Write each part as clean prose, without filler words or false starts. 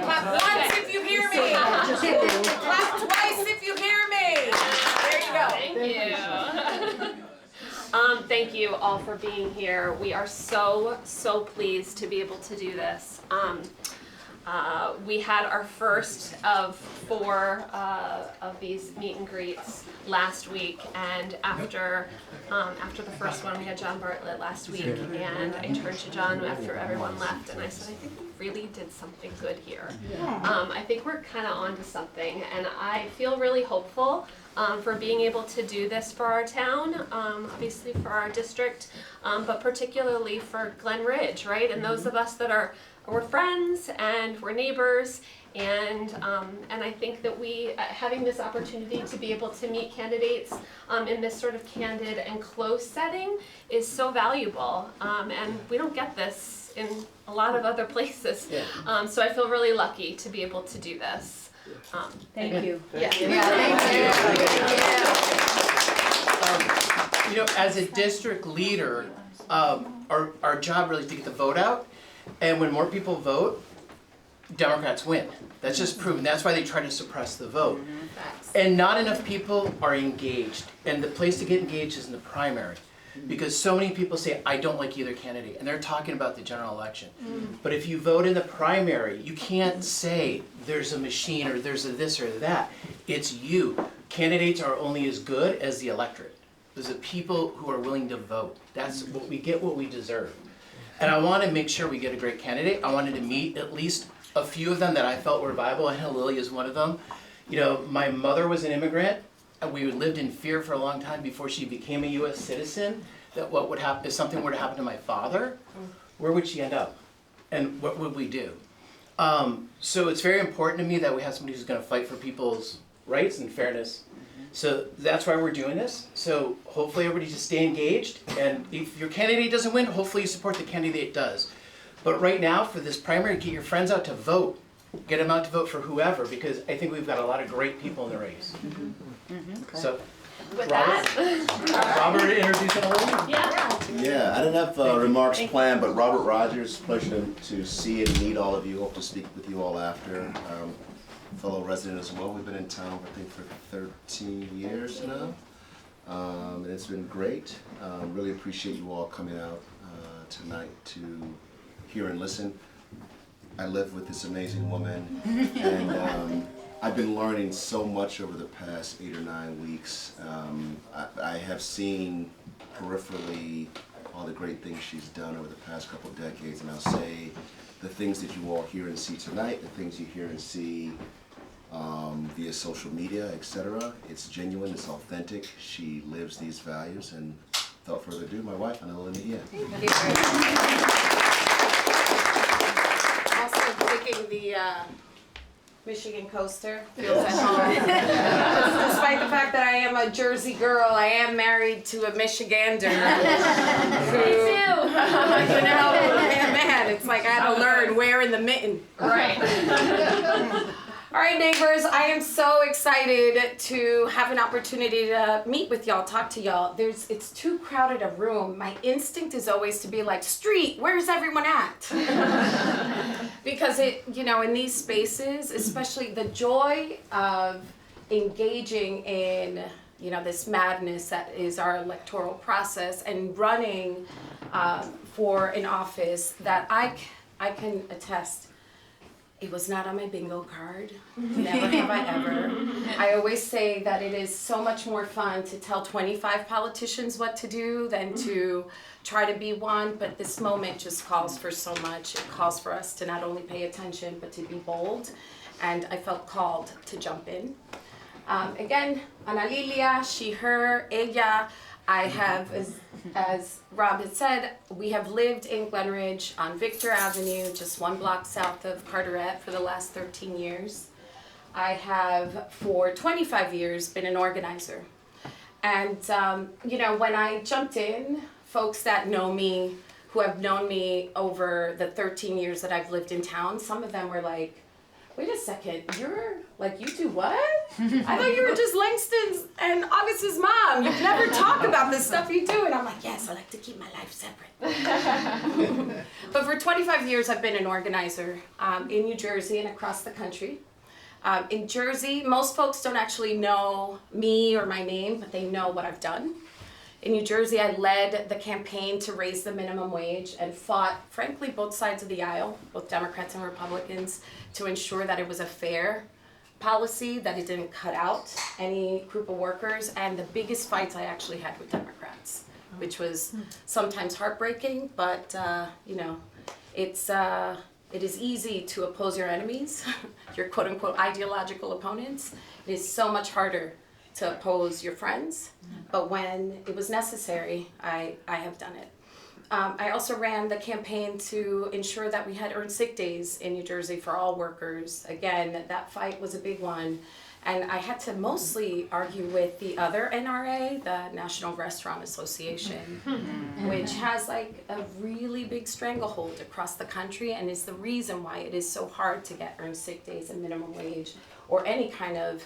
Clap once if you hear me. Clap twice if you hear me. There you go. Thank you. Thank you all for being here. We are so pleased to be able to do this. We had our first of 4 of these meet and greets last week, and after the first one, we had John Bartlett last week, and I turned to John after everyone left, and I said, I think we really did something good here. I think we're kind of onto something, and I feel really hopeful for being able to do this for our town, obviously for our district, but particularly for Glen Ridge, right? And those of us that we're friends and we're neighbors, and I think that we having this opportunity to be able to meet candidates in this sort of candid and close setting is so valuable, and we don't get this in a lot of other places. So I feel really lucky to be able to do this. Thank you. Yeah. Thank you. You know, as a district leader, our job really is to get the vote out, and when more people vote, Democrats win. That's just proven. That's why they try to suppress the vote. And not enough people are engaged, and the place to get engaged is in the primary. Because so many people say, I don't like either candidate, and they're talking about the general election. But if you vote in the primary, you can't say there's a machine or there's a this or that. It's you. Candidates are only as good as the electorate. There's the people who are willing to vote. That's what we get, what we deserve. And I want to make sure we get a great candidate. I wanted to meet at least a few of them that I felt were viable, and Analilia is one of them. You know, my mother was an immigrant. We lived in fear for a long time before she became a U.S. citizen, that what would happen if something were to happen to my father, where would she end up? And what would we do? So it's very important to me that we have somebody who's going to fight for people's rights and fairness. So that's why we're doing this. So hopefully everybody just stay engaged, and if your candidate doesn't win, hopefully you support the candidate does. But right now, for this primary, get your friends out to vote. Get them out to vote for whoever, because I think we've got a lot of great people in the race. So, With Robert, introduce Analila. Yeah, I don't have remarks planned, but Robert Rogers, pleasure to see and meet all of you. Hope to speak with you all after. Fellow resident as well. We've been in town, I think, for 13 years now. And it's been great. Really appreciate you all coming out tonight to hear and listen. I live with this amazing woman, and I've been learning so much over the past 8 or 9 weeks. I have seen peripherally all the great things she's done over the past couple of decades, and I'll say the things that you all hear and see tonight, the things you hear and see via social media, etc. It's genuine, it's authentic. She lives these values, and without further ado, my wife, Analilia. Also picking the Michigan coaster feels at home. Despite the fact that I am a Jersey girl, I am married to a Michigander. Me too. You know, man, it's like I had to learn where in the mitten. Right. All right, neighbors, I am so excited to have an opportunity to meet with y'all, talk to y'all. It's too crowded a room. My instinct is always to be like, street, where's everyone at? Because in these spaces, especially the joy of engaging in, this madness that is our electoral process and running for an office that I can attest. It was not on my bingo card. Never have I ever. I always say that it is so much more fun to tell 25 politicians what to do than to try to be one, but this moment just calls for so much. It calls for us to not only pay attention, but to be bold, and I felt called to jump in. Again, Analilia, she, her, ella. I have, as Rob had said, we have lived in Glen Ridge on Victor Avenue, just 1 block south of Carteret, for the last 13 years. I have, for 25 years, been an organizer. And, when I jumped in, folks that know me, who have known me over the 13 years that I've lived in town, some of them were like, wait a second, you do what? I thought you were just Langston's and August's mom. You never talk about the stuff you do. And I'm like, yes, I like to keep my life separate. But for 25 years, I've been an organizer in New Jersey and across the country. In Jersey, most folks don't actually know me or my name, but they know what I've done. In New Jersey, I led the campaign to raise the minimum wage and fought, frankly, both sides of the aisle, both Democrats and Republicans, to ensure that it was a fair policy, that it didn't cut out any group of workers, and the biggest fights I actually had with Democrats, which was sometimes heartbreaking, but you know, it is easy to oppose your enemies, your quote-unquote ideological opponents. It is so much harder to oppose your friends, but when it was necessary, I have done it. I also ran the campaign to ensure that we had earned sick days in New Jersey for all workers. Again, that fight was a big one. And I had to mostly argue with the other NRA, the National Restaurant Association, which has like a really big stranglehold across the country and is the reason why it is so hard to get earned sick days and minimum wage or any kind of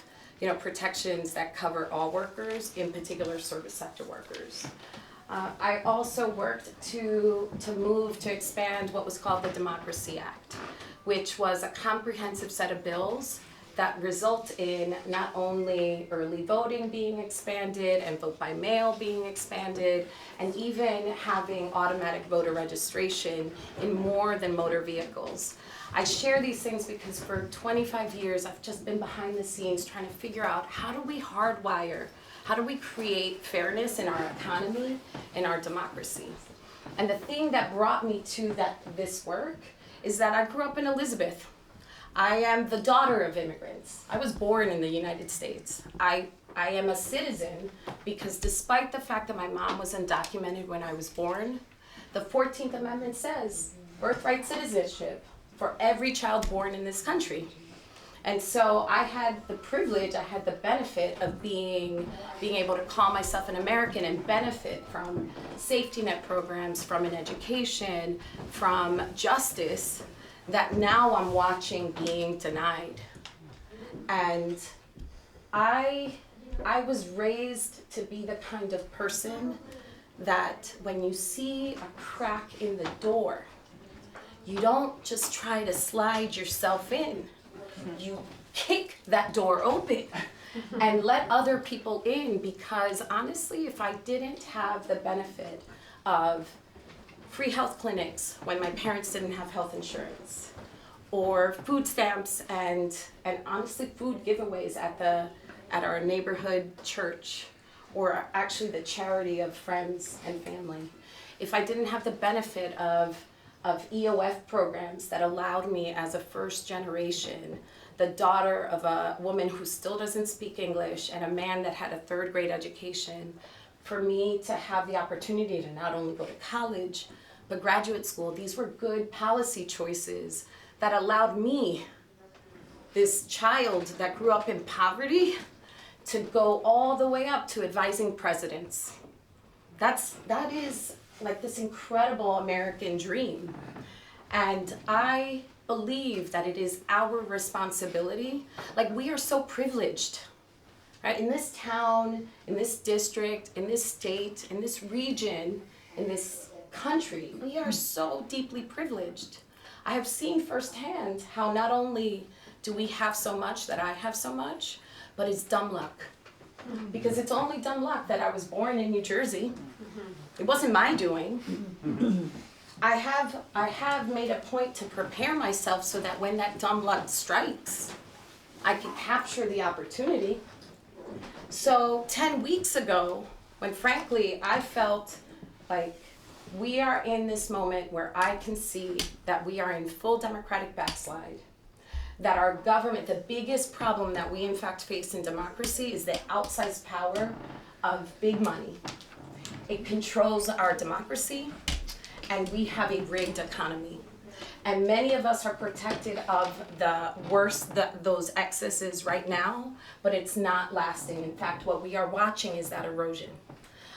protections that cover all workers, in particular service sector workers. I also worked to expand what was called the Democracy Act, which was a comprehensive set of bills that result in not only early voting being expanded and vote by mail being expanded, and even having automatic voter registration in more than motor vehicles. I share these things because for 25 years I've just been behind the scenes trying to figure out how do we hardwire, how do we create fairness in our economy, in our democracy. And the thing that brought me to this work is that I grew up in Elizabeth. I am the daughter of immigrants. I was born in the United States. I am a citizen because despite the fact that my mom was undocumented when I was born, the 14th Amendment says birthright citizenship for every child born in this country. And so I had the privilege, I had the benefit of being able to call myself an American and benefit from safety net programs, from an education, from justice that now I'm watching being denied. And I was raised to be the kind of person that when you see a crack in the door, you don't just try to slide yourself in. You kick that door open and let other people in, because honestly, if I didn't have the benefit of free health clinics when my parents didn't have health insurance, or food stamps and honestly food giveaways at our neighborhood church, or actually the charity of friends and family, if I didn't have the benefit of EOF programs that allowed me as a first generation, the daughter of a woman who still doesn't speak English and a man that had a third grade education, for me to have the opportunity to not only go to college, but graduate school, these were good policy choices that allowed me, this child that grew up in poverty, to go all the way up to advising presidents. That is like this incredible American dream. And I believe that it is our responsibility. Like, we are so privileged, right? In this town, in this district, in this state, in this region, in this country, we are so deeply privileged. I have seen firsthand how not only do we have so much, that I have so much, but it's dumb luck. Because it's only dumb luck that I was born in New Jersey. It wasn't my doing. I have made a point to prepare myself so that when that dumb luck strikes, I can capture the opportunity. So 10 weeks ago, when frankly I felt like we are in this moment where I can see that we are in full democratic backslide, that our government, the biggest problem that we in fact face in democracy is the outsized power of big money. It controls our democracy, and we have a rigged economy. And many of us are protected of the worst, those excesses right now, but it's not lasting. In fact, what we are watching is that erosion.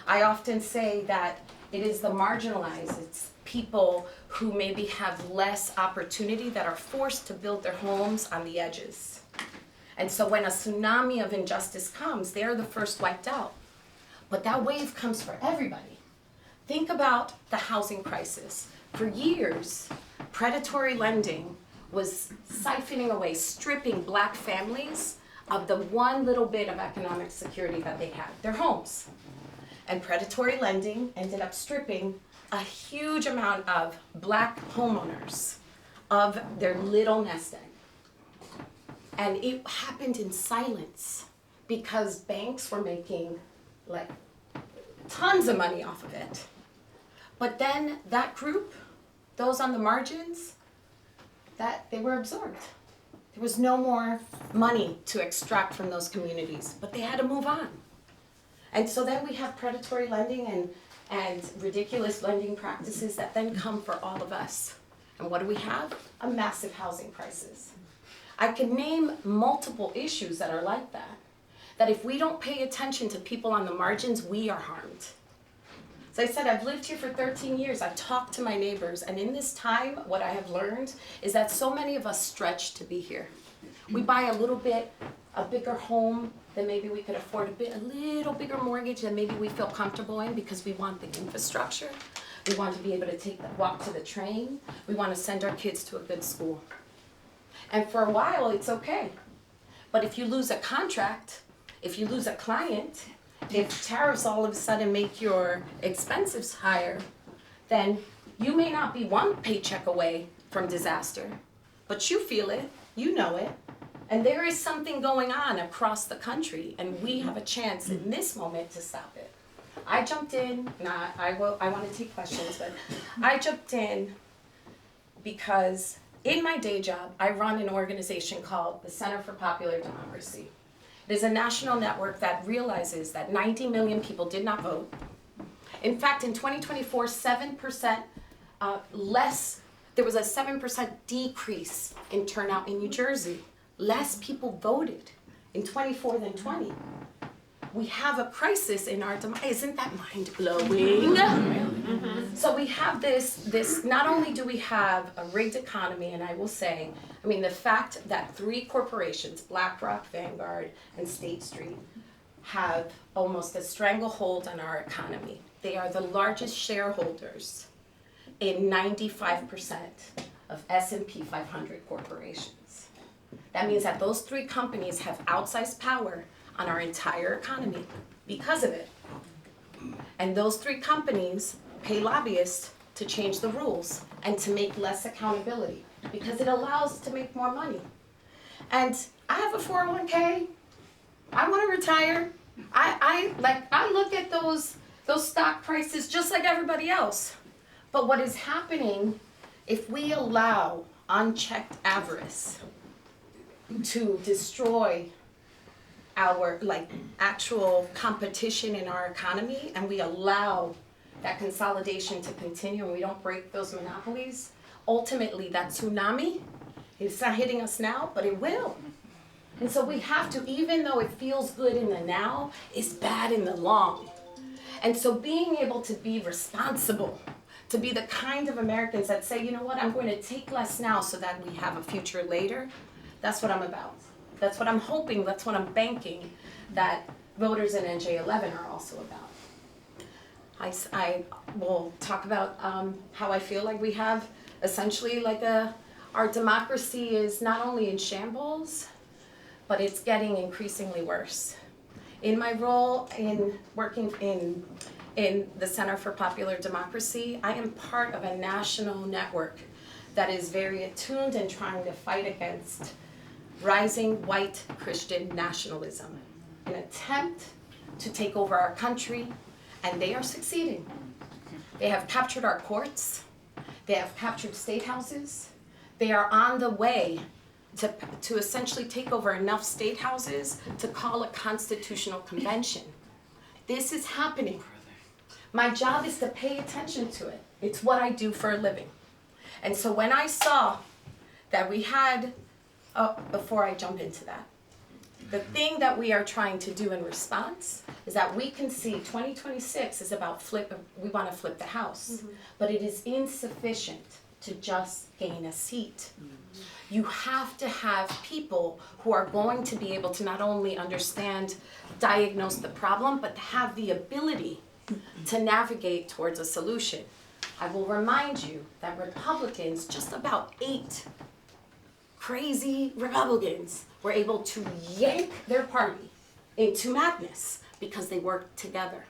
I often say that it is the marginalized, it's people who maybe have less opportunity that are forced to build their homes on the edges. And so when a tsunami of injustice comes, they're the first wiped out. But that wave comes for everybody. Think about the housing crisis. For years, predatory lending was siphoning away, stripping Black families of the one little bit of economic security that they had, their homes. And predatory lending ended up stripping a huge amount of Black homeowners of their little nest egg. And it happened in silence because banks were making like tons of money off of it. But then that group, those on the margins, that they were absorbed. There was no more money to extract from those communities, but they had to move on. And so then we have predatory lending and ridiculous lending practices that then come for all of us. And what do we have? A massive housing crisis. I can name multiple issues that are like that. That if we don't pay attention to people on the margins, we are harmed. As I said, I've lived here for 13 years. I've talked to my neighbors, and in this time, what I have learned is that so many of us stretch to be here. We buy a little bit, a bigger home than maybe we could afford, a little bigger mortgage than maybe we feel comfortable in because we want the infrastructure. We want to be able to walk to the train. We want to send our kids to a good school. And for a while, it's okay. But if you lose a contract, if you lose a client, if tariffs all of a sudden make your expenses higher, then you may not be one paycheck away from disaster, but you feel it, you know it, and there is something going on across the country, and we have a chance in this moment to stop it. I jumped in, I want to take questions, but I jumped in because in my day job, I run an organization called the Center for Popular Democracy. It is a national network that realizes that 90 million people did not vote. In fact, in 2024, 7% less, there was a 7% decrease in turnout in New Jersey. Less people voted in 24 than 20. We have a crisis in our democracy. Isn't that mind-blowing? So we have this, not only do we have a rigged economy, and I will say, I mean, the fact that 3 corporations, BlackRock, Vanguard, and State Street, have almost a stranglehold on our economy. They are the largest shareholders in 95% of S&P 500 corporations. That means that those 3 companies have outsized power on our entire economy because of it. And those 3 companies pay lobbyists to change the rules and to make less accountability because it allows to make more money. And I have a 401k. I want to retire. I look at those stock prices just like everybody else. But what is happening if we allow unchecked avarice to destroy our actual competition in our economy, and we allow that consolidation to continue and we don't break those monopolies, ultimately that tsunami, it's not hitting us now, but it will. And so we have to, even though it feels good in the now, it's bad in the long. And so being able to be responsible, to be the kind of Americans that say, you know what, I'm going to take less now so that we have a future later, that's what I'm about. That's what I'm hoping, that's what I'm banking that voters in NJ11 are also about. I will talk about how I feel like we have essentially our democracy is not only in shambles, but it's getting increasingly worse. In my role in working in the Center for Popular Democracy, I am part of a national network that is very attuned and trying to fight against rising white Christian nationalism, an attempt to take over our country, and they are succeeding. They have captured our courts, they have captured state houses, they are on the way to essentially take over enough state houses to call a constitutional convention. This is happening. My job is to pay attention to it. It's what I do for a living. And so when I saw that we had, before I jump into that, the thing that we are trying to do in response is that we can see 2026 is about we want to flip the House, but it is insufficient to just gain a seat. You have to have people who are going to be able to not only understand, diagnose the problem, but have the ability to navigate towards a solution. I will remind you that Republicans, just about 8 crazy Republicans, were able to yank their party into madness because they worked together.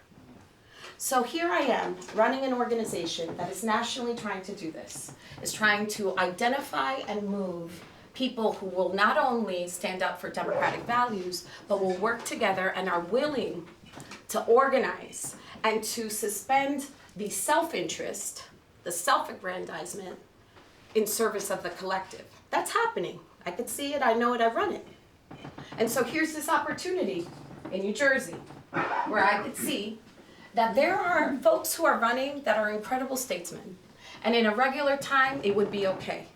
So here I am running an organization that is nationally trying to do this, is trying to identify and move people who will not only stand up for democratic values, but will work together and are willing to organize and to suspend the self-interest, the self-aggrandizement in service of the collective. That's happening. I could see it, I know it, I run it. And so here's this opportunity in New Jersey where I could see that there are folks who are running that are incredible statesmen. And in a regular time, it would be okay.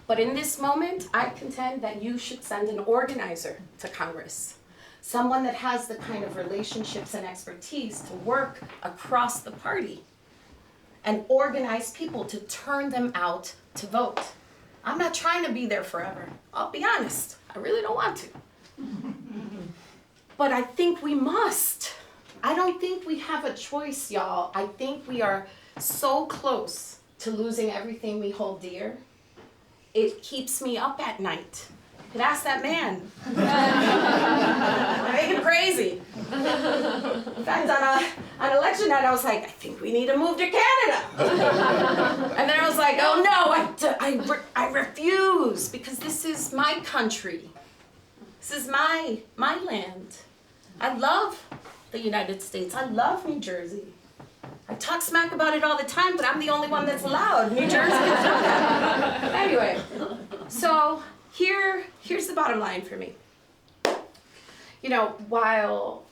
But in this moment, I contend that you should send an organizer to Congress. Someone that has the kind of relationships and expertise to work across the party and organize people to turn them out to vote. I'm not trying to be there forever. I'll be honest, I really don't want to. But I think we must. I don't think we have a choice, y'all. I think we are so close to losing everything we hold dear. It keeps me up at night. You could ask that man. I make him crazy. In fact, on election night, I was like, I think we need to move to Canada. And then I was like, oh no, I refuse, because this is my country. This is my land. I love the United States. I love New Jersey. I talk smack about it all the time, but I'm the only one that's allowed. New Jersey is not that. Anyway, so here's the bottom line for me. You know, while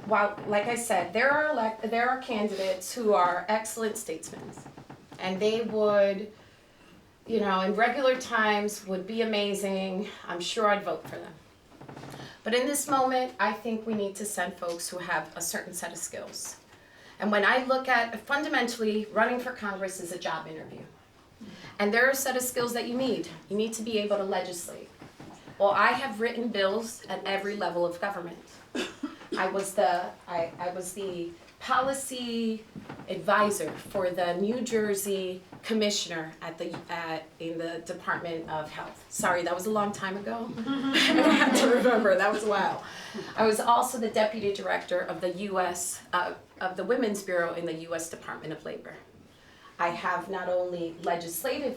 like I said, there are candidates who are excellent statesmen, and they would, you know, in regular times would be amazing. I'm sure I'd vote for them. But in this moment, I think we need to send folks who have a certain set of skills. And when I look at, fundamentally, running for Congress is a job interview. And there are a set of skills that you need. You need to be able to legislate. Well, I have written bills at every level of government. I was the policy advisor for the New Jersey commissioner in the Department of Health. Sorry, that was a long time ago. And I have to remember, that was a while. I was also the deputy director of the U.S. Of the Women's Bureau in the U.S. Department of Labor. I have not only legislative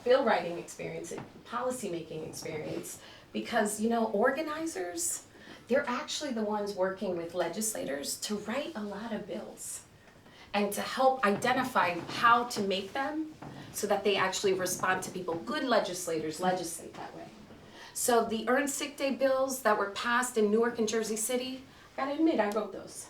bill writing experience, policy making experience, because, you know, organizers, they're actually the ones working with legislators to write a lot of bills and to help identify how to make them so that they actually respond to people. Good legislators legislate that way. So the earned sick day bills that were passed in Newark and Jersey City, I gotta admit, I wrote those.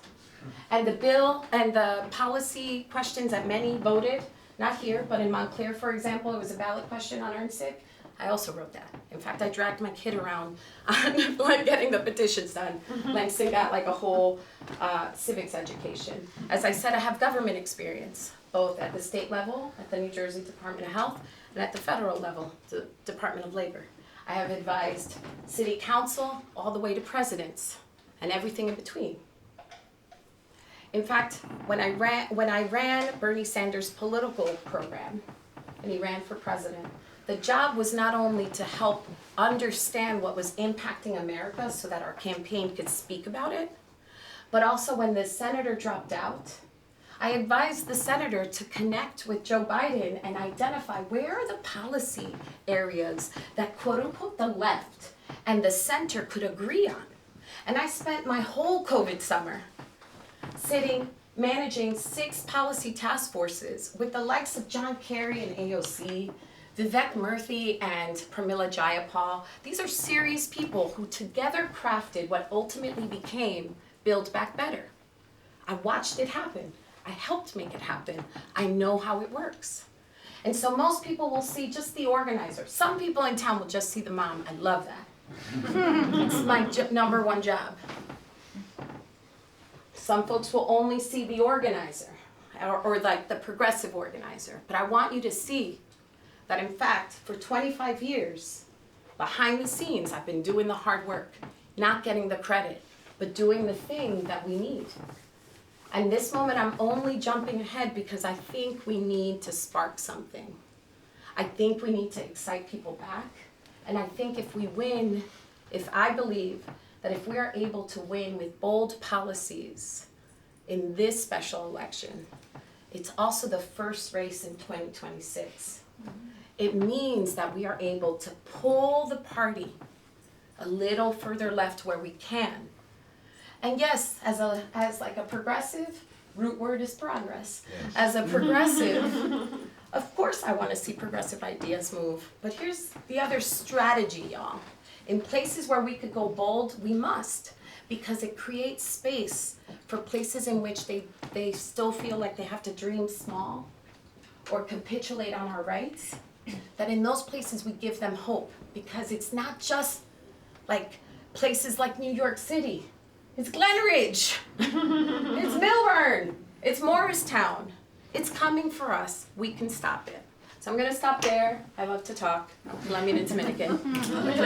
And the bill and the policy questions that many voted, not here, but in Montclair, for example, it was a ballot question on earned sick. I also wrote that. In fact, I dragged my kid around on like getting the petitions done. Langston got like a whole civics education. As I said, I have government experience, both at the state level, at the New Jersey Department of Health, and at the federal level, the Department of Labor. I have advised city council all the way to presidents and everything in between. In fact, when I ran Bernie Sanders' political program, and he ran for president, the job was not only to help understand what was impacting America so that our campaign could speak about it, but also when the senator dropped out, I advised the senator to connect with Joe Biden and identify where are the policy areas that quote unquote the left and the center could agree on. And I spent my whole COVID summer managing 6 policy task forces with the likes of John Kerry and AOC, Vivek Murthy and Pramila Jayapal. These are serious people who together crafted what ultimately became Build Back Better. I watched it happen. I helped make it happen. I know how it works. And so most people will see just the organizer. Some people in town will just see the mom. I love that. It's my number one job. Some folks will only see the organizer or like the progressive organizer. But I want you to see that in fact, for 25 years, behind the scenes, I've been doing the hard work, not getting the credit, but doing the thing that we need. And this moment, I'm only jumping ahead because I think we need to spark something. I think we need to excite people back. And I think if we win, if I believe that if we are able to win with bold policies in this special election, it's also the first race in 2026. It means that we are able to pull the party a little further left where we can. And yes, as like a progressive, root word is progress. Yes. As a progressive, of course I want to see progressive ideas move. But here's the other strategy, y'all. In places where we could go bold, we must, because it creates space for places in which they still feel like they have to dream small or capitulate on our rights, that in those places we give them hope, because it's not just like places like New York City. It's Glen Ridge, it's Milburn, it's Morristown. It's coming for us. We can stop it. So I'm gonna stop there. I love to talk. Let me in Dominican. But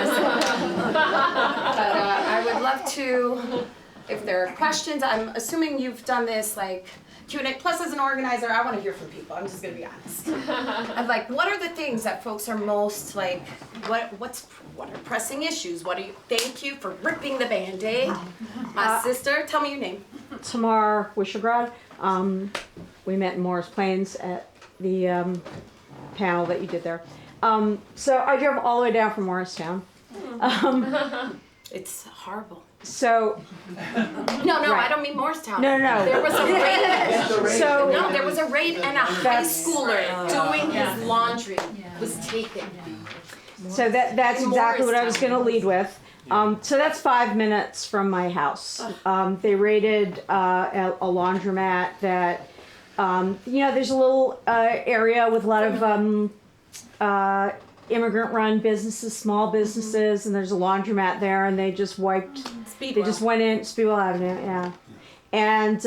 I would love to, if there are questions, I'm assuming you've done this like Q&A. Plus, as an organizer, I want to hear from people. I'm just gonna be honest. I'm like, what are the things that folks are most like? What are pressing issues? What are you? Thank you for ripping the Band-Aid. My sister, tell me your name. Tamar Wishegrad. We met in Morris Plains at the panel that you did there. So I drove all the way down from Morristown. It's horrible. So no, right. I don't mean Morristown. No. There was a raid. So no, there was a raid, and a high schooler doing his laundry was taken. So that's exactly what I was going to lead with. So that's 5 minutes from my house. They raided a laundromat that, there's a little area with a lot of immigrant-run businesses, small businesses, and there's a laundromat there, and they just wiped. They just went in, Speedwell Avenue, yeah. And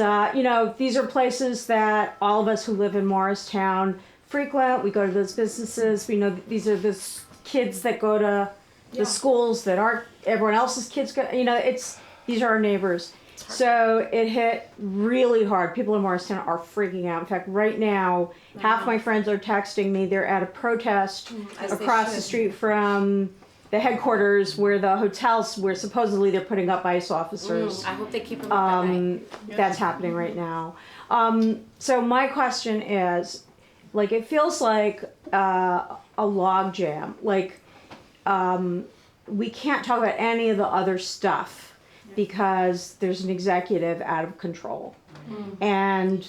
these are places that all of us who live in Morristown frequent. We go to those businesses. We know these are the kids that go to the schools that aren't everyone else's kids go. These are our neighbors. So it hit really hard. People in Morristown are freaking out. In fact, right now, half my friends are texting me. They're at a protest across the street from the headquarters where the hotels, where supposedly they're putting up ICE officers. I hope they keep them up at night. That's happening right now. So my question is, like, it feels like a log jam. Like, we can't talk about any of the other stuff because there's an executive out of control. And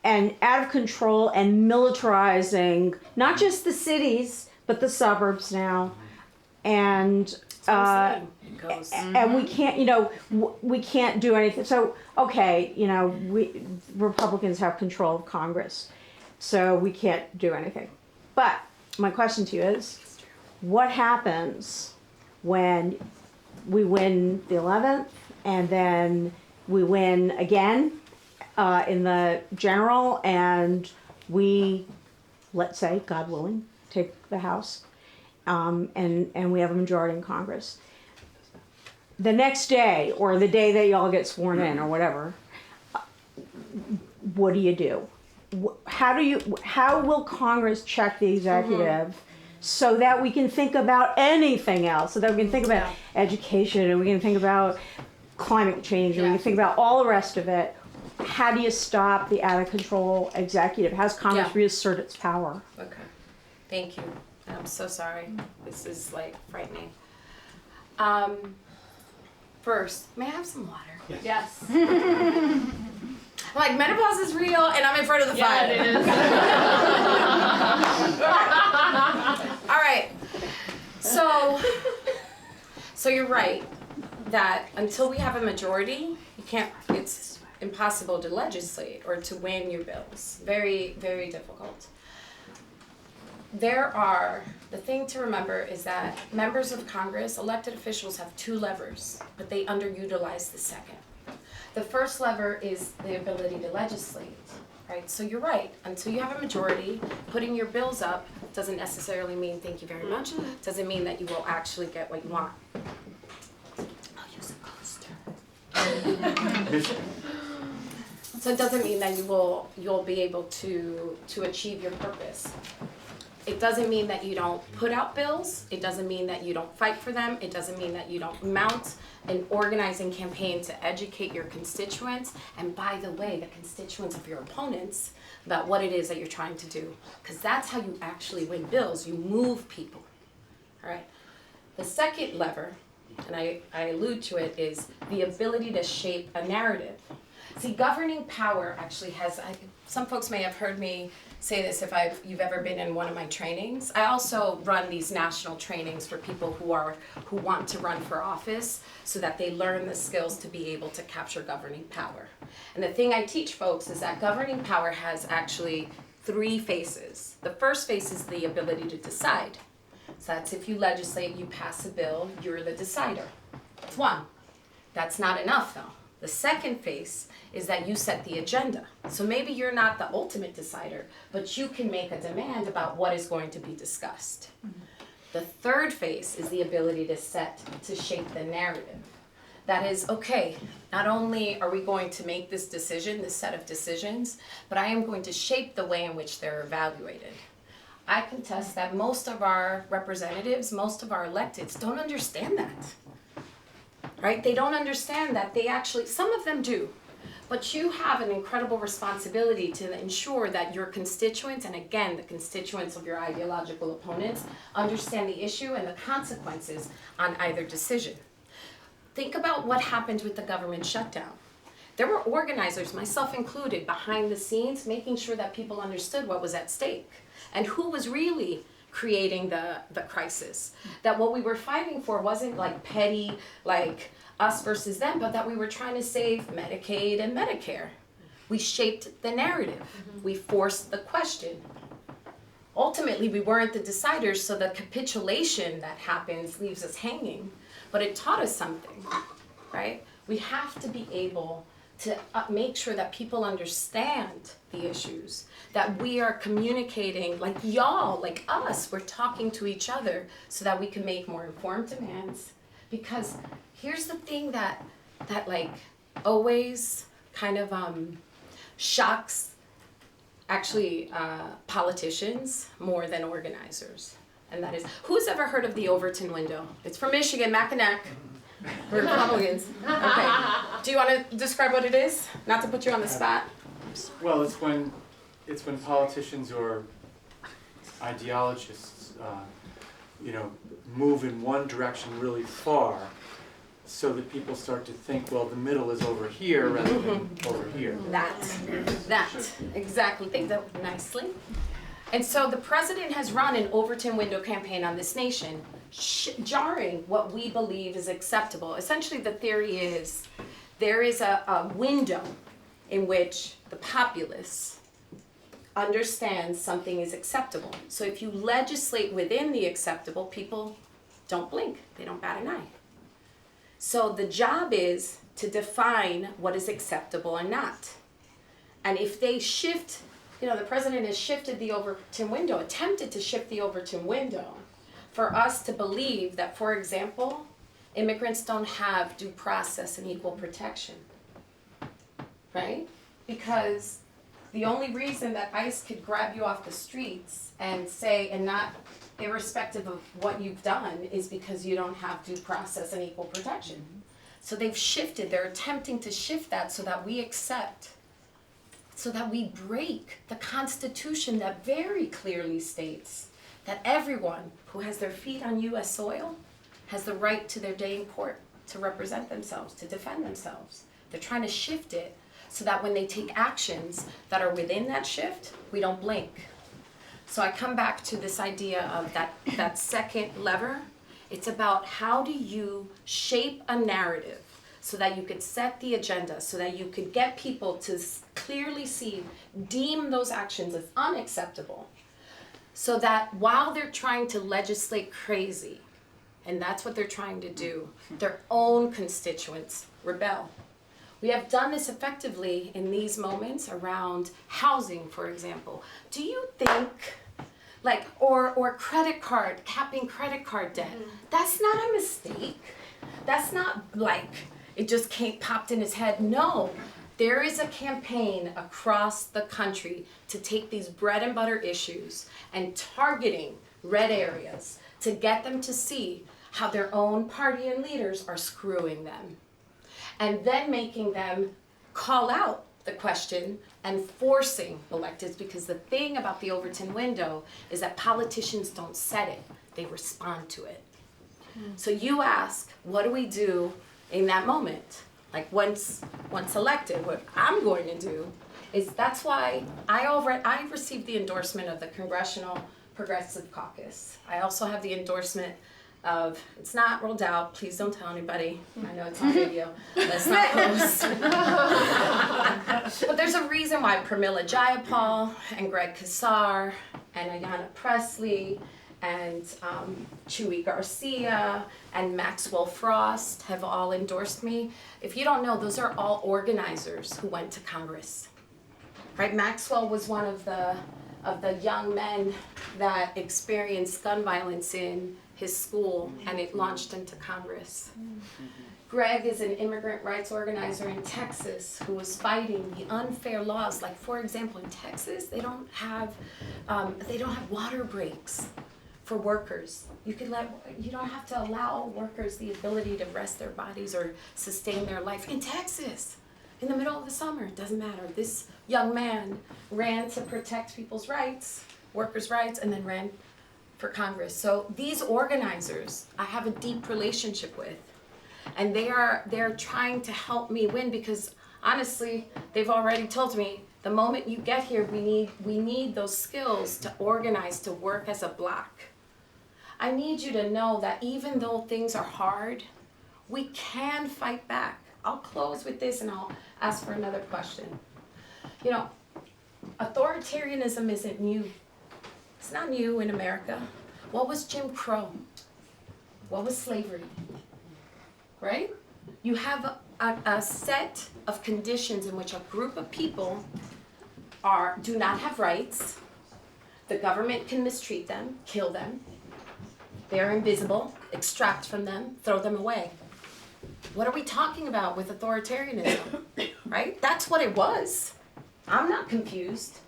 out of control and militarizing not just the cities but the suburbs now. And and we can't, we can't do anything. So okay, we Republicans have control of Congress, so we can't do anything. But my question to you is, what happens when we win the 11th and then we win again in the general, and we, let's say, God willing, take the House, and we have a majority in Congress? The next day, or the day that y'all get sworn in, or whatever, what do? How will Congress check the executive so that we can think about anything else? So that we can think about education, and we can think about climate change, and we can think about all the rest of it. How do you stop the out of control executive? How does Congress reassert its power? Okay, thank you. I'm so sorry. This is like frightening. First, may I have some water? Yes. Like, menopause is real, and I'm in front of the fire. It is. All right. So you're right that until we have a majority, it's impossible to legislate or to win your bills. Very, very difficult. The thing to remember is that members of Congress, elected officials, have two levers, but they underutilize the second. The first lever is the ability to legislate, right? So you're right, until you have a majority, putting your bills up doesn't necessarily mean thank you very much. Doesn't mean that you will actually get what you want. I'll use a coaster. So it doesn't mean that you'll be able to achieve your purpose. It doesn't mean that you don't put out bills. It doesn't mean that you don't fight for them. It doesn't mean that you don't mount an organizing campaign to educate your constituents, and by the way, the constituents of your opponents, about what it is that you're trying to do. Because that's how you actually win bills. You move people. All right. The second lever, and I allude to it, is the ability to shape a narrative. See, governing power actually has, some folks may have heard me say this if you've ever been in one of my trainings. I also run these national trainings for people who want to run for office so that they learn the skills to be able to capture governing power. And the thing I teach folks is that governing power has actually 3 phases. The first phase is the ability to decide. So that's if you legislate, you pass a bill, you're the decider. That's one. That's not enough though. The second phase is that you set the agenda. So maybe you're not the ultimate decider, but you can make a demand about what is going to be discussed. The third phase is the ability to shape the narrative. That is, okay, not only are we going to make this decision, this set of decisions, but I am going to shape the way in which they're evaluated. I contest that most of our representatives, most of our electeds don't understand that. Right? They don't understand that they actually, some of them do, but you have an incredible responsibility to ensure that your constituents, and again, the constituents of your ideological opponents, understand the issue and the consequences on either decision. Think about what happened with the government shutdown. There were organizers, myself included, behind the scenes, making sure that people understood what was at stake and who was really creating the crisis. That what we were fighting for wasn't like petty, like us versus them, but that we were trying to save Medicaid and Medicare. We shaped the narrative. We forced the question. Ultimately, we weren't the deciders, so the capitulation that happens leaves us hanging, but it taught us something, right? We have to be able to make sure that people understand the issues, that we are communicating like y'all, like us, we're talking to each other so that we can make more informed demands. Because here's the thing that like always kind of shocks actually politicians more than organizers. And that is, who's ever heard of the Overton window? It's from Michigan, Mackinac. We're Republicans. Okay. Do you want to describe what it is? Not to put you on the spot. Well, it's when politicians or ideologists, move in one direction really far, so that people start to think, well, the middle is over here rather than over here. That, exactly. Think that nicely. And so the president has run an Overton window campaign on this nation, jarring what we believe is acceptable. Essentially, the theory is there is a window in which the populace understands something is acceptable. So if you legislate within the acceptable, people don't blink. They don't bat an eye. So the job is to define what is acceptable and not. And if they shift, the president has shifted the Overton window, attempted to shift the Overton window for us to believe that, for example, immigrants don't have due process and equal protection, right? Because the only reason that ICE could grab you off the streets and say, and not irrespective of what you've done, is because you don't have due process and equal protection. So they've shifted, they're attempting to shift that so that we accept, so that we break the Constitution that very clearly states that everyone who has their feet on U.S. soil has the right to their day in court, to represent themselves, to defend themselves. They're trying to shift it so that when they take actions that are within that shift, we don't blink. So I come back to this idea of that second lever. It's about how do you shape a narrative so that you could set the agenda, so that you could get people to clearly see, deem those actions as unacceptable, so that while they're trying to legislate crazy, and that's what they're trying to do, their own constituents rebel. We have done this effectively in these moments around housing, for example. Do you think Like, or credit card, capping credit card debt. That's not a mistake. That's not like it just popped in his head. No, there is a campaign across the country to take these bread and butter issues and targeting red areas to get them to see how their own party and leaders are screwing them. And then making them call out the question and forcing electeds, because the thing about the Overton window is that politicians don't set it, they respond to it. So you ask, what do we do in that moment? Like once elected, what I'm going to do is, that's why I received the endorsement of the Congressional Progressive Caucus. I also have the endorsement of, it's not rolled out, please don't tell anybody, I know it's on video, let's not post. But there's a reason why Pramila Jayapal and Greg Kassar and Ayanna Presley and Chuy Garcia and Maxwell Frost have all endorsed me. If you don't know, those are all organizers who went to Congress. Right, Maxwell was one of the young men that experienced gun violence in his school, and it launched into Congress. Greg is an immigrant rights organizer in Texas who was fighting the unfair laws. Like, for example, in Texas, they don't have water breaks for workers. You don't have to allow workers the ability to rest their bodies or sustain their life. In Texas, in the middle of the summer, it doesn't matter. This young man ran to protect people's rights, workers' rights, and then ran for Congress. So these organizers, I have a deep relationship with, and they're trying to help me win, because honestly, they've already told me, the moment you get here, we need those skills to organize, to work as a block. I need you to know that even though things are hard, we can fight back. I'll close with this and I'll ask for another question. You know, authoritarianism isn't new. It's not new in America. What was Jim Crow? What was slavery? Right? You have a set of conditions in which a group of people do not have rights. The government can mistreat them, kill them. They are invisible, extract from them, throw them away. What are we talking about with authoritarianism? Right? That's what it was. I'm not confused.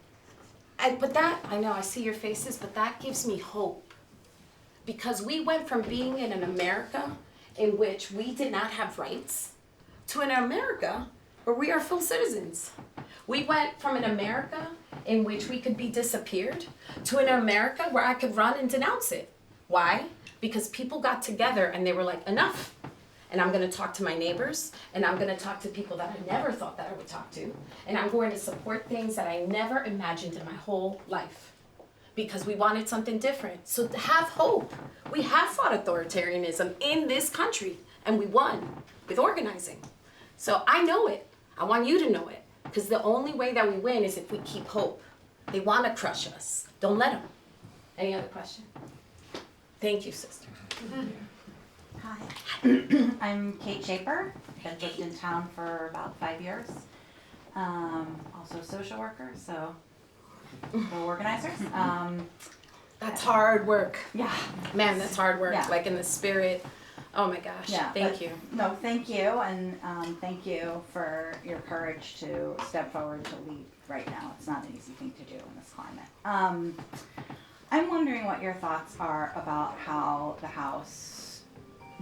But that, I know, I see your faces, but that gives me hope. Because we went from being in an America in which we did not have rights to an America where we are full citizens. We went from an America in which we could be disappeared to an America where I could run and denounce it. Why? Because people got together and they were like, enough. And I'm going to talk to my neighbors, and I'm going to talk to people that I never thought that I would talk to, and I'm going to support things that I never imagined in my whole life, because we wanted something different. So have hope. We have fought authoritarianism in this country, and we won with organizing. So I know it. I want you to know it, because the only way that we win is if we keep hope. They want to crush us. Don't let them. Any other question? Thank you, sister. Hi, I'm Kate Shaper. I've lived in town for about 5 years. Also a social worker, so co-organizers. That's hard work. Yeah. Man, that's hard work. Yeah. Like in the spirit. Oh my gosh. Yeah, Thank you. No, thank you, and thank you for your courage to step forward to lead right now. It's not an easy thing to do in this climate. I'm wondering what your thoughts are about how the House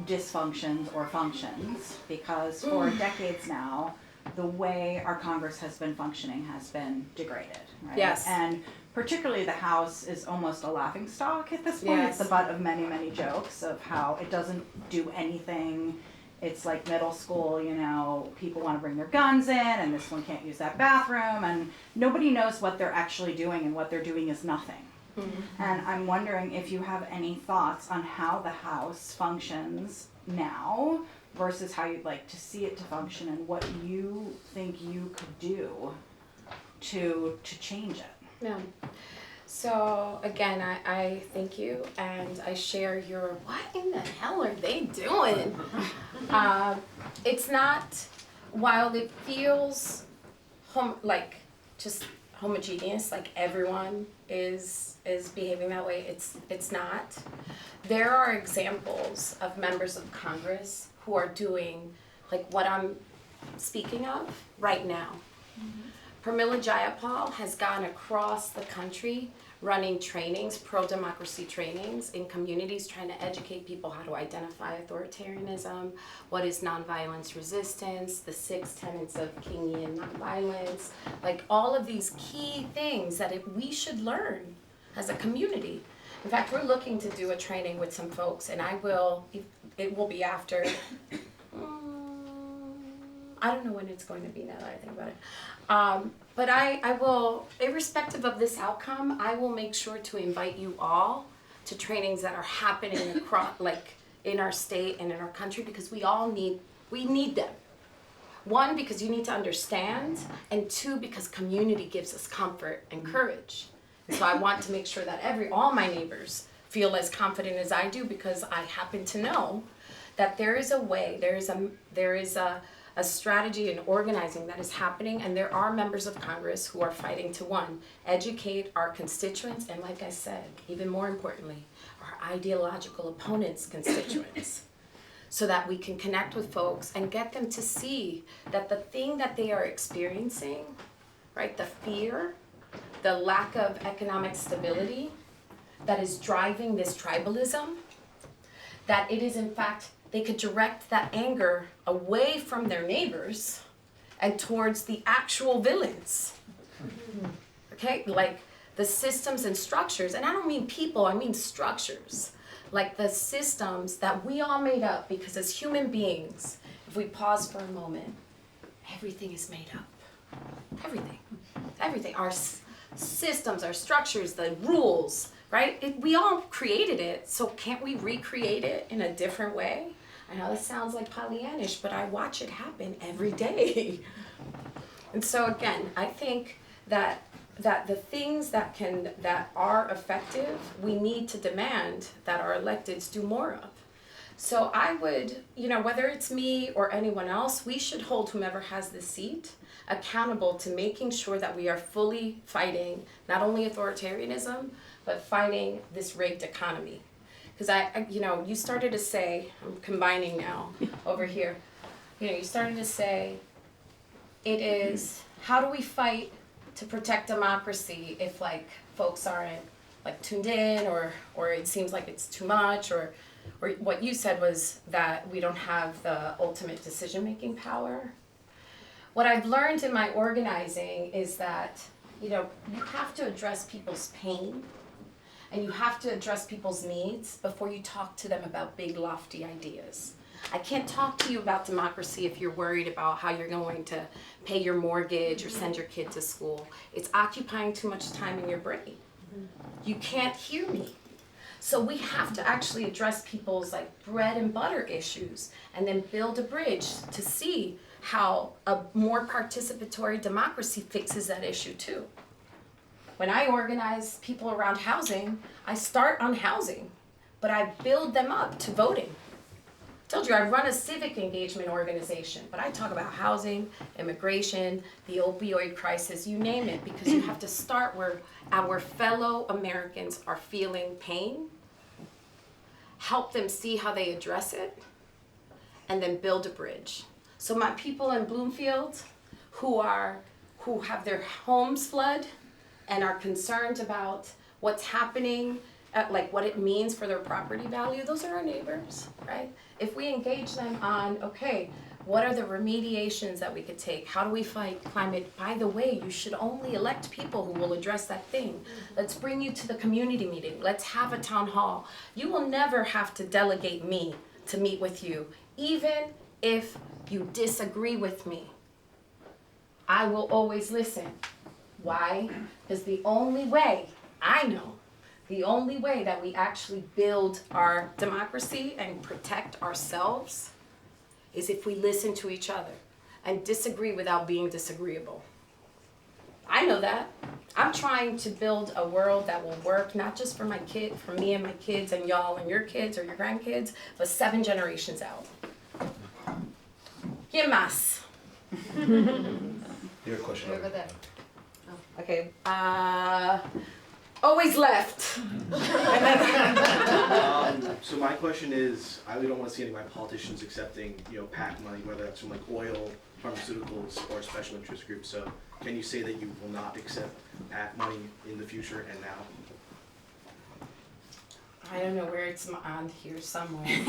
dysfunctions or functions, because for decades now, the way our Congress has been functioning has been degraded, right? Yes. And particularly the House is almost a laughingstock at this point. Yes. It's the butt of many, many jokes of how it doesn't do anything. It's like middle school, you know, people want to bring their guns in and this one can't use that bathroom, and nobody knows what they're actually doing, and what they're doing is nothing. Mm-hmm. And I'm wondering if you have any thoughts on how the House functions now versus how you'd like to see it to function, and what you think you could do to change it. Yeah. So again, I thank you, and I share your, what in the hell are they doing? It's not, while it feels like just homogeneous, like everyone is behaving that way. It's not. There are examples of members of Congress who are doing like what I'm speaking of right now. Pramila Jayapal has gone across the country running trainings, pro-democracy trainings in communities, trying to educate people how to identify authoritarianism, what is nonviolence resistance, the 6 tenets of Kingian nonviolence, like all of these key things that we should learn as a community. In fact, we're looking to do a training with some folks, and it will be after, I don't know when it's going to be now that I think about it. But I will, irrespective of this outcome, I will make sure to invite you all to trainings that are happening across, like in our state and in our country, because we need them. 1, because you need to understand, and 2, because community gives us comfort and courage. So I want to make sure that all my neighbors feel as confident as I do, because I happen to know that there is a way, there is a strategy and organizing that is happening, and there are members of Congress who are fighting to, 1, educate our constituents, and like I said, even more importantly, our ideological opponents' constituents, so that we can connect with folks and get them to see that the thing that they are experiencing, right, the fear, the lack of economic stability that is driving this tribalism, that it is in fact, they could direct that anger away from their neighbors and towards the actual villains. Okay, like the systems and structures, and I don't mean people, I mean structures. Like the systems that we all made up, because as human beings, if we pause for a moment, everything is made up. Everything. Our systems, our structures, the rules, right? We all created it, so can't we recreate it in a different way? I know this sounds like Pollyannish, but I watch it happen every day. And so again, I think that the things that are effective, we need to demand that our electeds do more of. So I would, whether it's me or anyone else, we should hold whomever has the seat accountable to making sure that we are fully fighting not only authoritarianism, but fighting this rigged economy. Because you started to say, I'm combining now over here, you started to say, it is, how do we fight to protect democracy if like folks aren't like tuned in, or it seems like it's too much, or what you said was that we don't have the ultimate decision-making power. What I've learned in my organizing is that, you have to address people's pain, and you have to address people's needs before you talk to them about big, lofty ideas. I can't talk to you about democracy if you're worried about how you're going to pay your mortgage or send your kid to school. It's occupying too much time in your brain. You can't hear me. So we have to actually address people's like bread and butter issues, and then build a bridge to see how a more participatory democracy fixes that issue too. When I organize people around housing, I start on housing, but I build them up to voting. I told you I run a civic engagement organization, but I talk about housing, immigration, the opioid crisis, you name it, because you have to start where our fellow Americans are feeling pain, help them see how they address it, and then build a bridge. So my people in Bloomfield who have their homes flood and are concerned about what's happening, like what it means for their property value, those are our neighbors, right? If we engage them on, okay, what are the remediations that we could take? How do we fight climate? By the way, you should only elect people who will address that thing. Let's bring you to the community meeting. Let's have a town hall. You will never have to delegate me to meet with you, even if you disagree with me. I will always listen. Why? Because the only way, I know, the only way that we actually build our democracy and protect ourselves is if we listen to each other and disagree without being disagreeable. I know that. I'm trying to build a world that will work not just for for me and my kids and y'all and your kids or your grandkids, but 7 generations out. ¿Quién más? Your question. Over there. Okay. Always left. So my question is, I really don't want to see any of my politicians accepting, PAC money, whether that's from like oil, pharmaceuticals, or special interest groups. So can you say that you will not accept PAC money in the future and now? I don't know where it's on here somewhere. Yeah,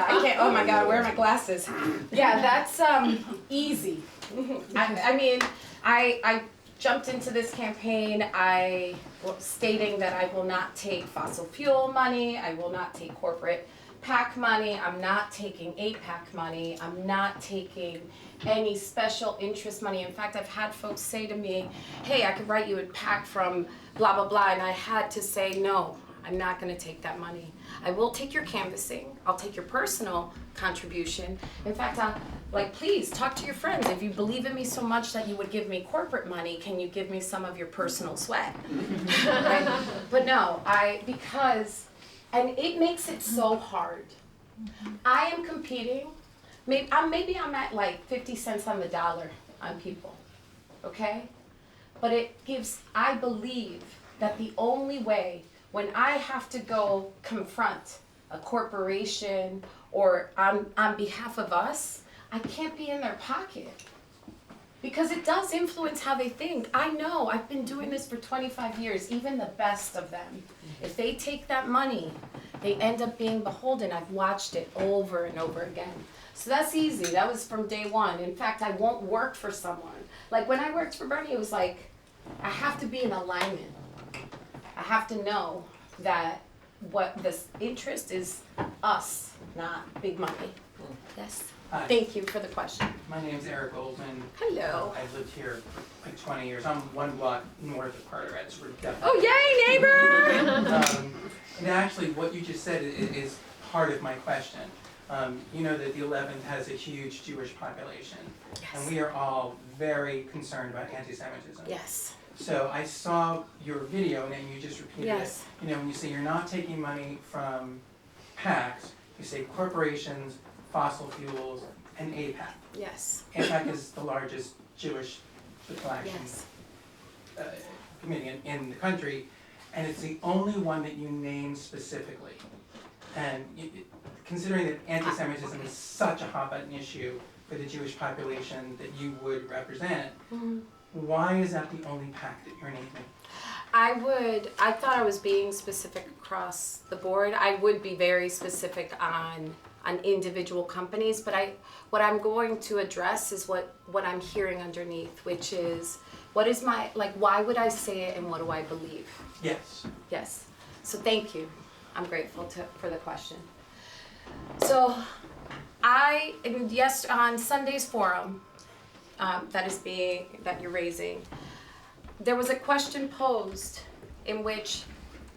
I can't. Oh my God, where are my glasses? Yeah, that's easy. I mean, I jumped into this campaign. Stating that I will not take fossil fuel money. I will not take corporate PAC money. I'm not taking APAC money. I'm not taking any special interest money. In fact, I've had folks say to me, hey, I could write you a PAC from blah, blah, blah. And I had to say, no, I'm not going to take that money. I will take your canvassing. I'll take your personal contribution. In fact, please talk to your friends. If you believe in me so much that you would give me corporate money, can you give me some of your personal sweat? Right? But no, and it makes it so hard. I am competing. Maybe I'm at like 50 cents on the dollar on people, okay? But I believe that the only way when I have to go confront a corporation or on behalf of us, I can't be in their pocket. Because it does influence how they think. I know, I've been doing this for 25 years, even the best of them. If they take that money, they end up being beholden. I've watched it over and over again. So that's easy, that was from day one. In fact, I won't work for someone. Like when I worked for Bernie, it was like, I have to be in alignment. I have to know that what this interest is us, not big money. Yes. Hi. Thank you for the question. My name's Eric Goldman. Hello. I've lived here for like 20 years. I'm 1 block north of Carteret, so we're definitely... Oh, yay, neighbor! And actually, what you just said is part of my question. You know that the 11th has a huge Jewish population, and we are all very concerned about anti-Semitism. Yes. So I saw your video, and you just repeated Yes. it. When you say you're not taking money from PACs, you say corporations, fossil fuels, and APAC. Yes. APAC is the largest Jewish political action Yes. committee in the country, and it's the only one that you name specifically. And considering that anti-Semitism is such a hot-button issue for the Jewish population that you would represent, why is that the only PAC that you're naming? I thought I was being specific across the board. I would be very specific on individual companies, but what I'm going to address is what I'm hearing underneath, which is, why would I say it and what do I believe? Yes. Yes. So thank you. I'm grateful for the question. So on Sunday's forum that you're raising, there was a question posed in which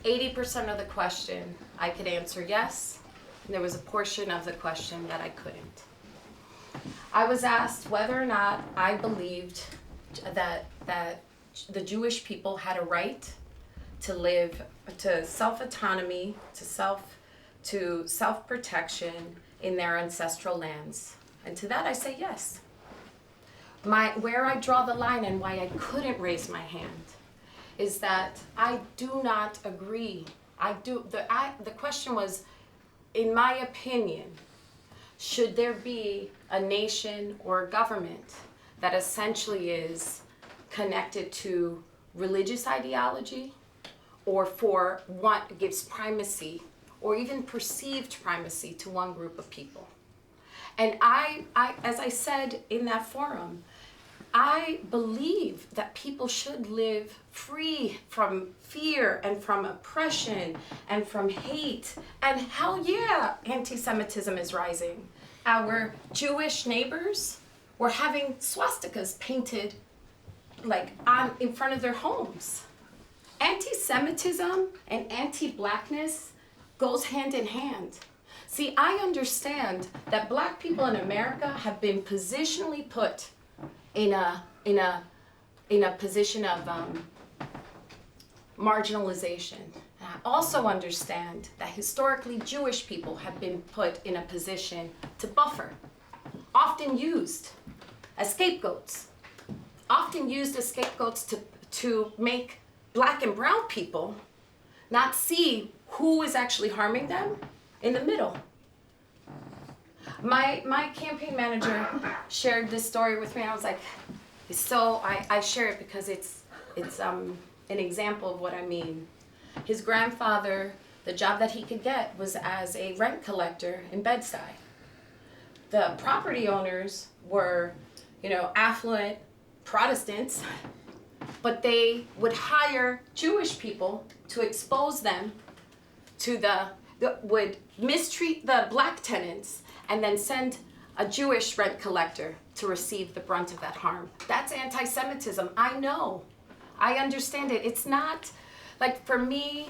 80% of the question I could answer yes, and there was a portion of the question that I couldn't. I was asked whether or not I believed that the Jewish people had a right to live, to self-autonomy, to self-protection in their ancestral lands. And to that I say yes. Where I draw the line and why I couldn't raise my hand is that I do not agree. The question was, in my opinion, should there be a nation or a government that essentially is connected to religious ideology, or for one gives primacy or even perceived primacy to one group of people? And I as I said in that forum, I believe that people should live free from fear and from oppression and from hate. And hell yeah, anti-Semitism is rising. Our Jewish neighbors were having swastikas painted in front of their homes. Anti-Semitism and anti-blackness goes hand in hand. See, I understand that black people in America have been positionally put in a position of marginalization. And I also understand that historically Jewish people have been put in a position to buffer, often used as scapegoats. often used as scapegoats to make black and brown people not see who is actually harming them in the middle. My campaign manager shared this story with me. I was like, so I share it because it's an example of what I mean. His grandfather, the job that he could get was as a rent collector in Bed-Stuy. The property owners were, affluent Protestants, but they would hire Jewish people to expose them to would mistreat the black tenants and then send a Jewish rent collector to receive the brunt of that harm. That's anti-Semitism. I know. I understand it. It's not, like, for me,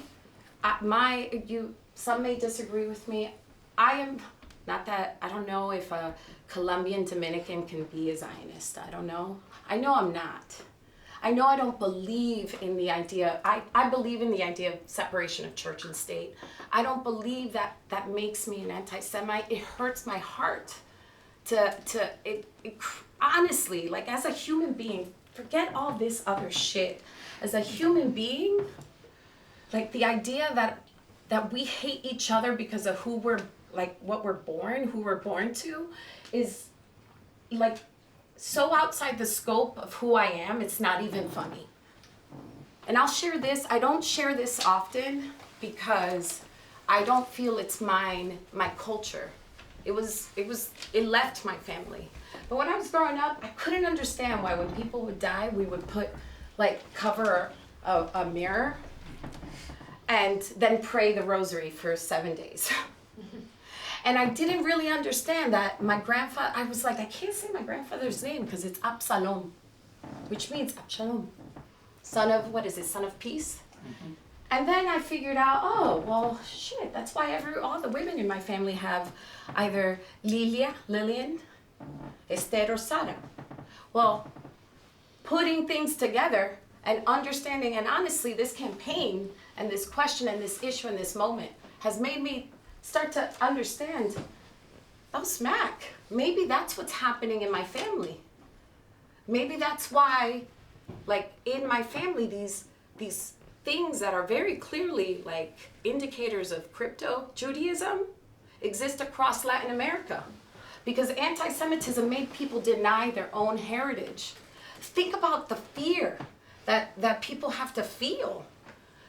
some may disagree with me. I am not that, I don't know if a Colombian Dominican can be a Zionist. I don't know. I know I'm not. I know I don't believe in the idea, I believe in the idea of separation of church and state. I don't believe that makes me an anti-Semite. It hurts my heart honestly, like, as a human being, forget all this other shit. As a human being, like, the idea that we hate each other because of who we're born to is, like, so outside the scope of who I am, it's not even funny. And I'll share this. I don't share this often because I don't feel it's my culture. It left my family. But when I was growing up, I couldn't understand why when people would die, we would cover a mirror and then pray the rosary for 7 days. And I didn't really understand that my grandfather, I was like, I can't say my grandfather's name because it's Absalom, which means Absalom, son of peace? Mm-hmm. And then I figured out, oh, well, shit, that's why all the women in my family have either Lillian, Esther, or Sara. Well, putting things together and understanding, and honestly, this campaign and this question and this issue and this moment has made me start to understand, oh, smack, maybe that's what's happening in my family. Maybe that's why, like, in my family, these things that are very clearly, like, indicators of crypto-Judaism exist across Latin America. Because anti-Semitism made people deny their own heritage. Think about the fear that people have to feel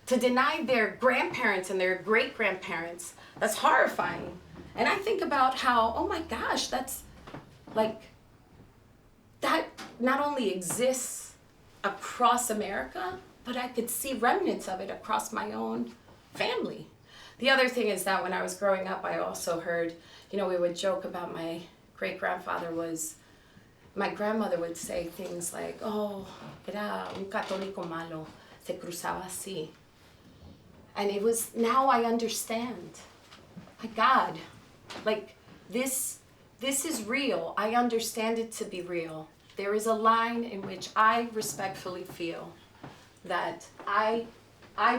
to deny their grandparents and their great-grandparents. That's horrifying. And I think about how, oh my gosh, that's like, that not only exists across America, but I could see remnants of it across my own family. The other thing is that when I was growing up, I also heard, we would joke about my great-grandfather my grandmother would say things like, oh, era un católico malo, se cruzaba así. And it was, now I understand. My God, like, this is real. I understand it to be real. There is a line in which I respectfully feel that I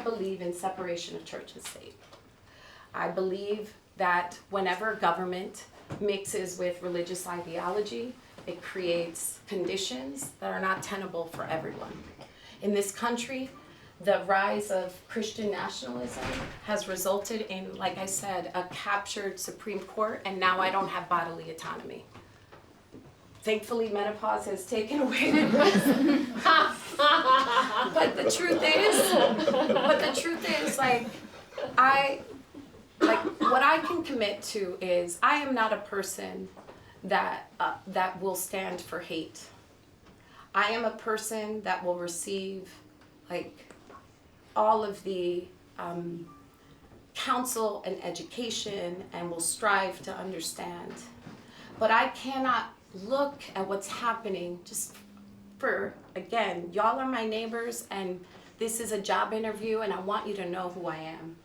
believe in separation of church and state. I believe that whenever government mixes with religious ideology, it creates conditions that are not tenable for everyone. In this country, the rise of Christian nationalism has resulted in, like I said, a captured Supreme Court, and now I don't have bodily autonomy. Thankfully, menopause has taken away the But the truth is, like, what I can commit to is I am not a person that will stand for hate. I am a person that will receive, like, all of the counsel and education and will strive to understand. But I cannot look at what's happening just for, again, y'all are my neighbors and this is a job interview and I want you to know who I am.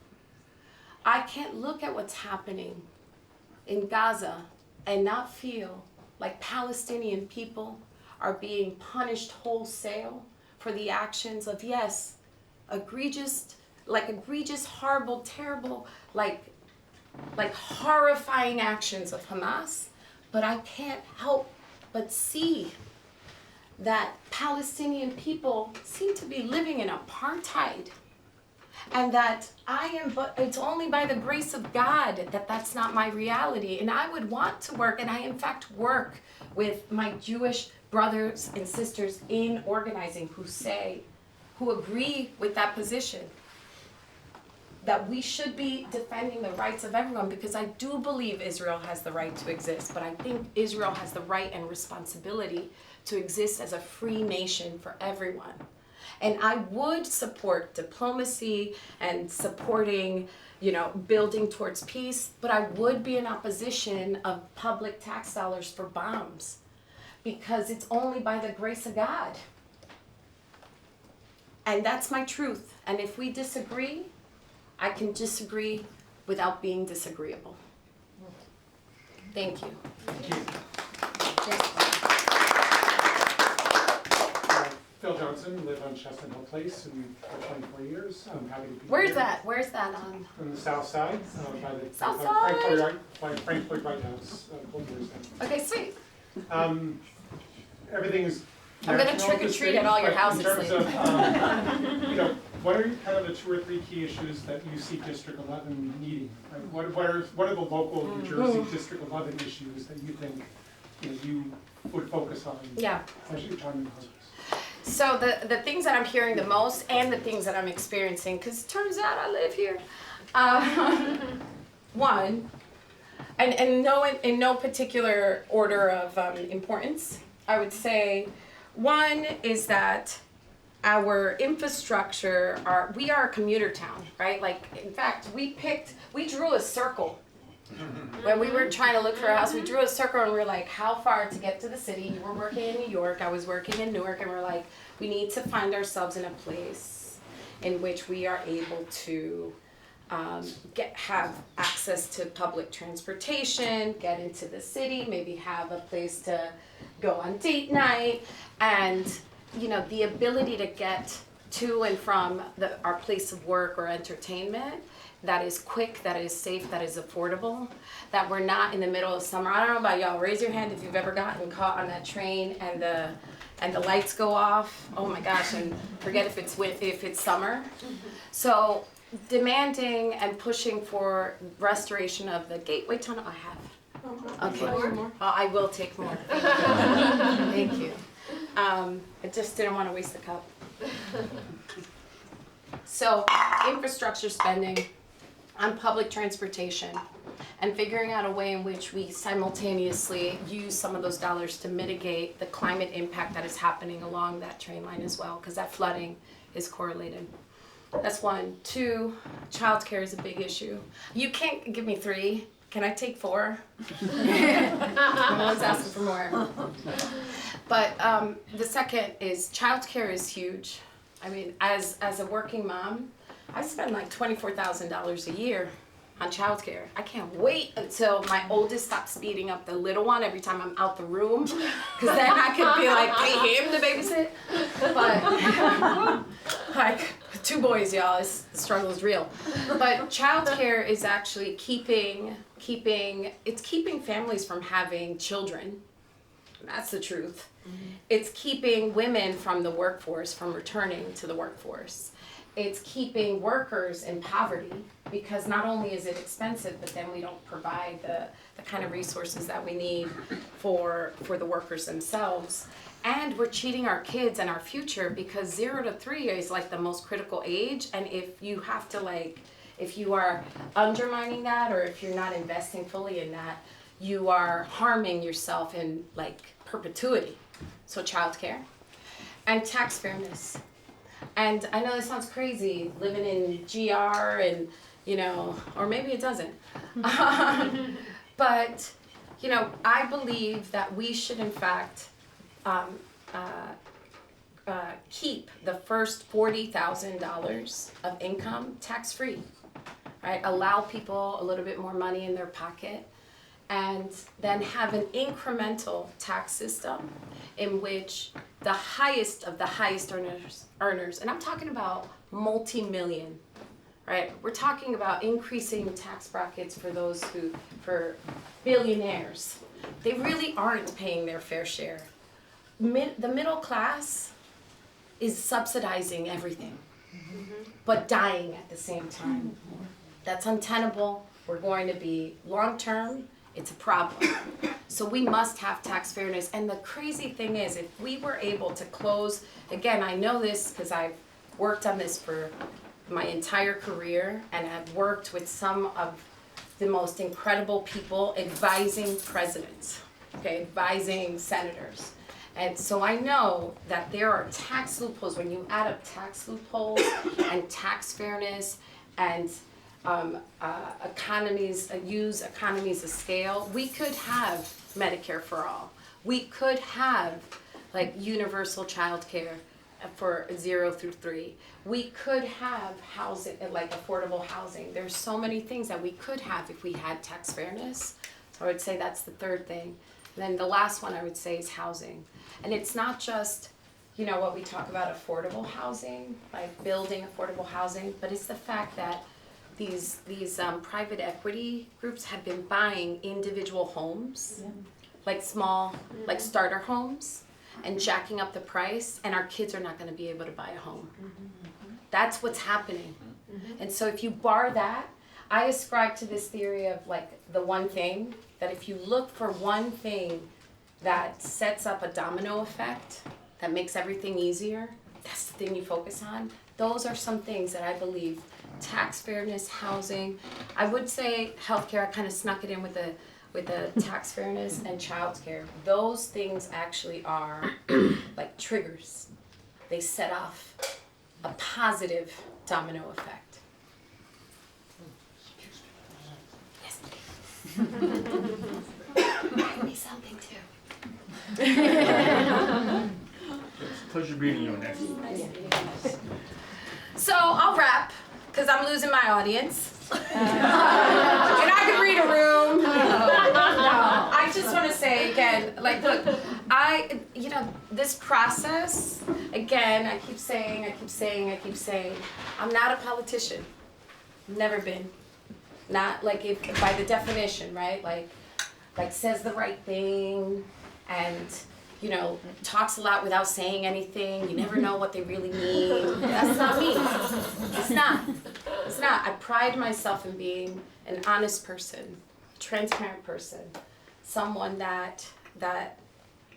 I can't look at what's happening in Gaza and not feel like Palestinian people are being punished wholesale for the actions of, yes, egregious, horrible, terrible, like horrifying actions of Hamas, but I can't help but see that Palestinian people seem to be living in apartheid, and that but it's only by the grace of God that that's not my reality. And I would want to work, and I in fact work with my Jewish brothers and sisters in organizing who agree with that position, that we should be defending the rights of everyone, because I do believe Israel has the right to exist, but I think Israel has the right and responsibility to exist as a free nation for everyone. And I would support diplomacy and supporting, building towards peace, but I would be in opposition of public tax dollars for bombs, because it's only by the grace of God. And that's my truth. And if we disagree, I can disagree without being disagreeable. Thank you. Phil Johnson, live on Chestnut Hill Place for 24 years. I'm happy to be Where's here. that? Where's that on? On the south side, by the South Frank Lloyd Wright House, Golders. Okay, sweet. Everything's I'm gonna national trick or at this treat stage, at all your but houses in terms later. of, what are kind of the 2 or 3 key issues that you see District 11 needing? Right? What are the local New Jersey District 11 issues that you think you would focus on as your time in Congress? So the things that I'm hearing the most, and the things that I'm experiencing, because it turns out I live here. One, and in no particular order of importance, I would say, one is that our infrastructure, we are a commuter town, right? Like, in fact, we drew a circle. When we were trying to look for a house, we drew a circle and we were like, how far to get to the city? You were working in New York, I was working in Newark, and we're like, we need to find ourselves in a place in which we are able to have access to public transportation, get into the city, maybe have a place to go on date night, and the ability to get to and from our place of work or entertainment that is quick, that is safe, that is affordable, that we're not in the middle of summer. I don't know about y'all, raise your hand if you've ever gotten caught on that train and the lights go off. Oh my gosh, and forget if it's summer. So demanding and pushing for restoration of the Gateway Tunnel. I have. Okay. I will take more. Thank you. I just didn't want to waste the cup. So infrastructure spending on public transportation, and figuring out a way in which we simultaneously use some of those dollars to mitigate the climate impact that is happening along that train line as well, because that flooding is correlated. That's 1. 2, childcare is a big issue. You can't give me 3. Can I take 4? No one's asking for more. But the second is childcare is huge. I mean, as a working mom, I spend like $24,000 a year on childcare. I can't wait until my oldest stops speeding up the little one every time I'm out the room, because then I could be like, pay him to babysit. But like 2 boys, y'all, the struggle is real. But childcare is actually keeping families from having children. That's the truth. It's keeping women from the workforce, from returning to the workforce. It's keeping workers in poverty, because not only is it expensive, but then we don't provide the kind of resources that we need for the workers themselves. And we're cheating our kids and our future, because 0 to 3 is like the most critical age. And if you have to if you are undermining that, or if you're not investing fully in that, you are harming yourself in perpetuity. So childcare and tax fairness. And I know this sounds crazy, living in GR and, or maybe it doesn't. But, I believe that we should in fact keep the first $40,000 of income tax-free, right? Allow people a little bit more money in their pocket, and then have an incremental tax system in which the highest of the highest earners, and I'm talking about multi-million, right? We're talking about increasing tax brackets for billionaires. They really aren't paying their fair share the middle class is subsidizing everything, but dying at the same time. That's untenable. We're going to be long-term. It's a problem. So we must have tax fairness. And the crazy thing is, if we were able to close, again, I know this because I've worked on this for my entire career, and I've worked with some of the most incredible people advising presidents, okay, advising senators. And so I know that there are tax loopholes. When you add up tax loopholes and tax fairness and use economies of scale, we could have Medicare for all. We could have like universal child care for 0 through 3. We could have housing, like affordable housing. There's so many things that we could have if we had tax fairness. So I would say that's the third thing. And then the last one I would say is housing. And it's not just, you know, what we talk about affordable housing, like building affordable housing, but it's the fact that these private equity groups have been buying individual homes, like small, like starter homes, and jacking up the price, and our kids are not going to be able to buy a home. That's what's happening. And so if you bar that, I ascribe to this theory of like the one thing, that if you look for one thing that sets up a domino effect, that makes everything easier, that's the thing you focus on. Those are some things that I believe: tax fairness, housing. I would say healthcare. I kind of snuck it in with the tax fairness and childcare. Those things actually are like triggers. They set off a positive domino effect. Yes. Bring me something too. Pleasure meeting you next. So I'll wrap, because I'm losing my audience. And I could read a room. No, I just want to say again, like, look, this process, again, I keep saying, I'm not a politician. Never been. Not like if by the definition, right? Like says the right thing and, you know, talks a lot without saying anything. You never know what they really mean. That's not me. It's not. It's not. I pride myself in being an honest person, a transparent person, someone that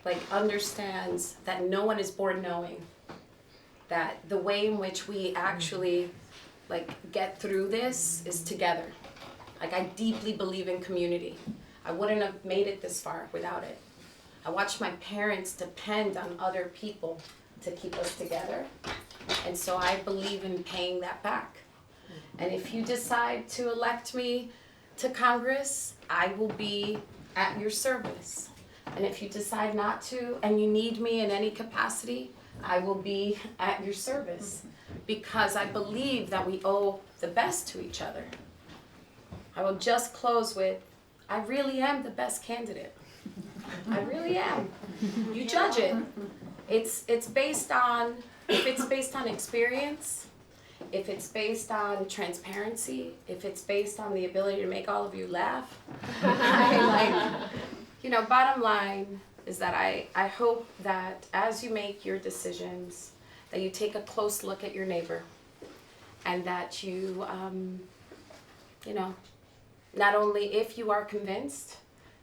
like understands that no one is born knowing, that the way in which we actually like get through this is together. Like, I deeply believe in community. I wouldn't have made it this far without it. I watched my parents depend on other people to keep us together. And so I believe in paying that back. And if you decide to elect me to Congress, I will be at your service. And if you decide not to, and you need me in any capacity, I will be at your service. Because I believe that we owe the best to each other. I will just close with, I really am the best candidate. I really am. You judge it. It's based on, if it's based on experience, if it's based on transparency, if it's based on the ability to make all of you laugh. Bottom line is that I hope that as you make your decisions, that you take a close look at your neighbor, and that you, not only if you are convinced,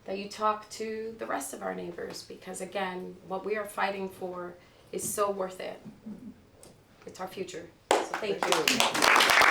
that you talk to the rest of our neighbors, because again, what we are fighting for is so worth it. It's our future. So thank you.